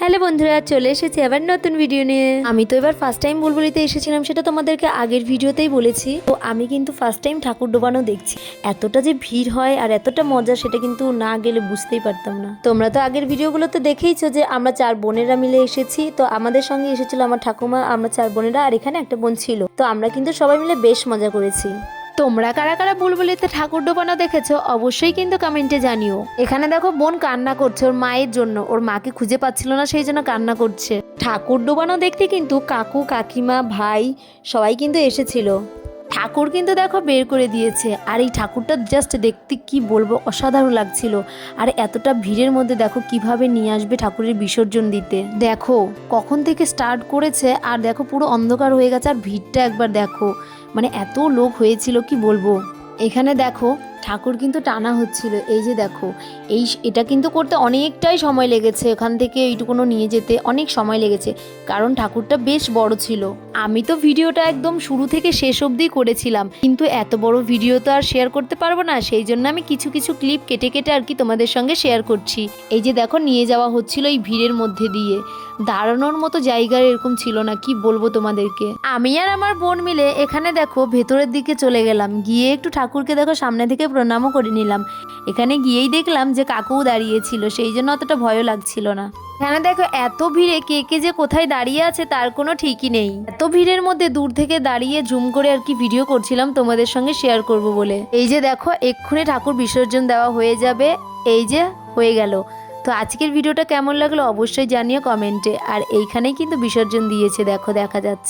Hello বন্ধুরা, চলে এসেছি আবার নতুন ভিডিও নিয়ে। আমি তো এবার ফার্স্ট টাইম বুলবুলিতে এসেছিলাম, সেটা তোমাদেরকে আগের ভিডিওতেই বলেছি। তো আমি কিন্তু ফার্স্ট টাইম ঠাকুর ডোবানো দেখছি। এতটা যে ভিড় হয় আর এতটা মজা, সেটা কিন্তু না গেলে বুঝতেই পারতাম না। তোমরা তো আগের ভিডিওগুলোতে দেখেইছো যে আমরা 4 বোনেরা মিলে এসেছি। তো আমাদের সঙ্গে এসেছিল আমার ঠাকুমা, আমরা 4 বোনেরা, আর এখানে একটা বোন ছিল। তো আমরা কিন্তু সবাই মিলে বেশ মজা করেছি। তোমরা কারা কারা বুলবুলিতে ঠাকুর ডোবানো দেখেছো অবশ্যই কিন্তু কমেন্টে জানিও। এখানে দেখো বোন কান্না করছে ওর মায়ের জন্য, ওর মাকে খুঁজে পাচ্ছিল না, সেই জন্য কান্না করছে। ঠাকুর ডোবানো দেখতে কিন্তু কাকু কাকিমা ভাই সবাই কিন্তু এসেছিল। ঠাকুর কিন্তু দেখো বের করে দিয়েছে, আর এই ঠাকুরটা জাস্ট দেখতে কি বলবো, অসাধারণ লাগছিল। আর এতটা ভিড়ের মধ্যে দেখো কিভাবে নিয়ে আসবে ঠাকুরের বিসর্জন দিতে। দেখো কখন থেকে স্টার্ট করেছে, আর দেখো পুরো অন্ধকার হয়ে গেছে, আর ভিড়টা একবার দেখো, মানে এত লোক হয়েছিল কি বলবো। এখানে দেখো ঠাকুর কিন্তু টানা হচ্ছিল, এই যে দেখো এটা কিন্তু করতে অনেকটাই সময় লেগেছে, এখান থেকে এইটুকুনো নিয়ে যেতে অনেক সময় লেগেছে, কারণ ঠাকুরটা বেশ বড় ছিল। আমি তো ভিডিওটা একদম শুরু থেকে শেষ অবধি করেছিলাম, কিন্তু এত বড় ভিডিও তো আর শেয়ার করতে পারবো না, সেই জন্য আমি কিছু কিছু ক্লিপ কেটে কেটে আর কি তোমাদের সঙ্গে শেয়ার করছি। এই যে দেখো নিয়ে যাওয়া হচ্ছিল এই ভিড়ের মধ্যে দিয়ে, দাঁড়ানোর মতো জায়গা এরকম ছিল না, কি বলবো তোমাদেরকে। আমি আর আমার বোন মিলে এখানে দেখো ভেতরের দিকে চলে গেলাম, গিয়ে একটু ঠাকুরকে দেখো সামনে থেকে প্রণামও করে নিলাম। এখানে গিয়েই দেখলাম যে কাকুও দাঁড়িয়েছিল, সেই জন্য অতটা ভয়ও লাগছিল না। এখানে দেখো এত ভিড়ে কে কে যে কোথায় দাঁড়িয়ে আছে তার কোনো ঠিকই নেই। এত ভিড়ের মধ্যে দূর থেকে দাঁড়িয়ে জুম করে আর কি ভিডিও করছিলাম তোমাদের সঙ্গে শেয়ার করব বলে। এই যে দেখো এক্ষুনি ঠাকুর বিসর্জন দেওয়া হয়ে যাবে, এই যে হয়ে গেল। তো আজকের ভিডিওটা কেমন লাগলো অবশ্যই জানিও কমেন্টে। আর এইখানেই কিন্তু বিসর্জন দিয়েছে, দেখো দেখা যাচ্ছে।